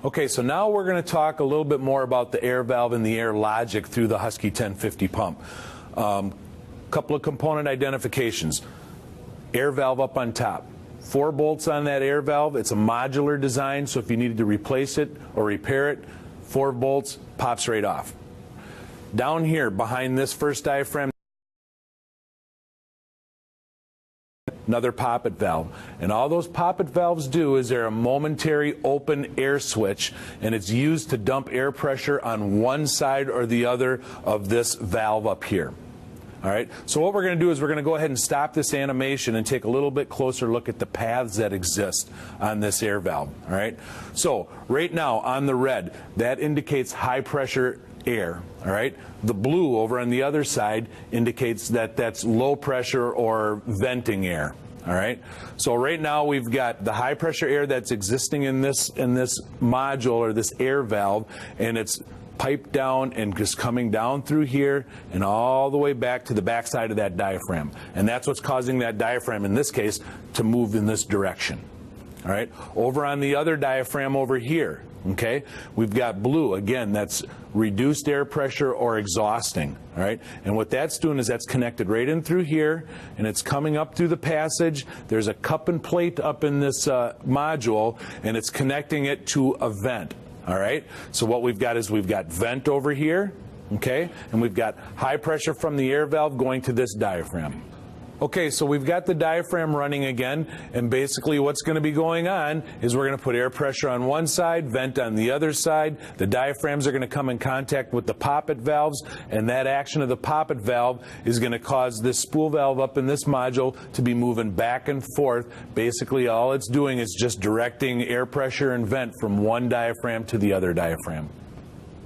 Okay, so now we're going to talk a little bit more about the air valve and the air logic through the Husky 1050 pump. Couple of component identifications. Air valve up on top. 4 bolts on that air valve. It's a modular design, so if you needed to replace it or repair it, 4 bolts, pops right off. Down here, behind this first diaphragm, another poppet valve. And all those poppet valves do is they're a momentary open air switch, and it's used to dump air pressure on one side or the other of this valve up here. All right, so what we're going to do is we're going to go ahead and stop this animation and take a little bit closer look at the paths that exist on this air valve. All right, so right now on the red, that indicates high pressure air. All right, the blue over on the other side indicates that that's low pressure or venting air. All right, so right now we've got the high pressure air that's existing in this module or this air valve, and it's piped down and just coming down through here and all the way back to the back side of that diaphragm. And that's what's causing that diaphragm, in this case, to move in this direction. All right, over on the other diaphragm over here, okay, we've got blue. Again, that's reduced air pressure or exhausting. All right, and what that's doing is that's connected right in through here, and it's coming up through the passage. There's a cup and plate up in this module, and it's connecting it to a vent. All right, so what we've got is we've got vent over here, okay, and we've got high pressure from the air valve going to this diaphragm. Okay, so we've got the diaphragm running again, and basically what's going to be going on is we're going to put air pressure on one side, vent on the other side. The diaphragms are going to come in contact with the poppet valves, and that action of the poppet valve is going to cause this spool valve up in this module to be moving back and forth. Basically all it's doing is just directing air pressure and vent from one diaphragm to the other diaphragm.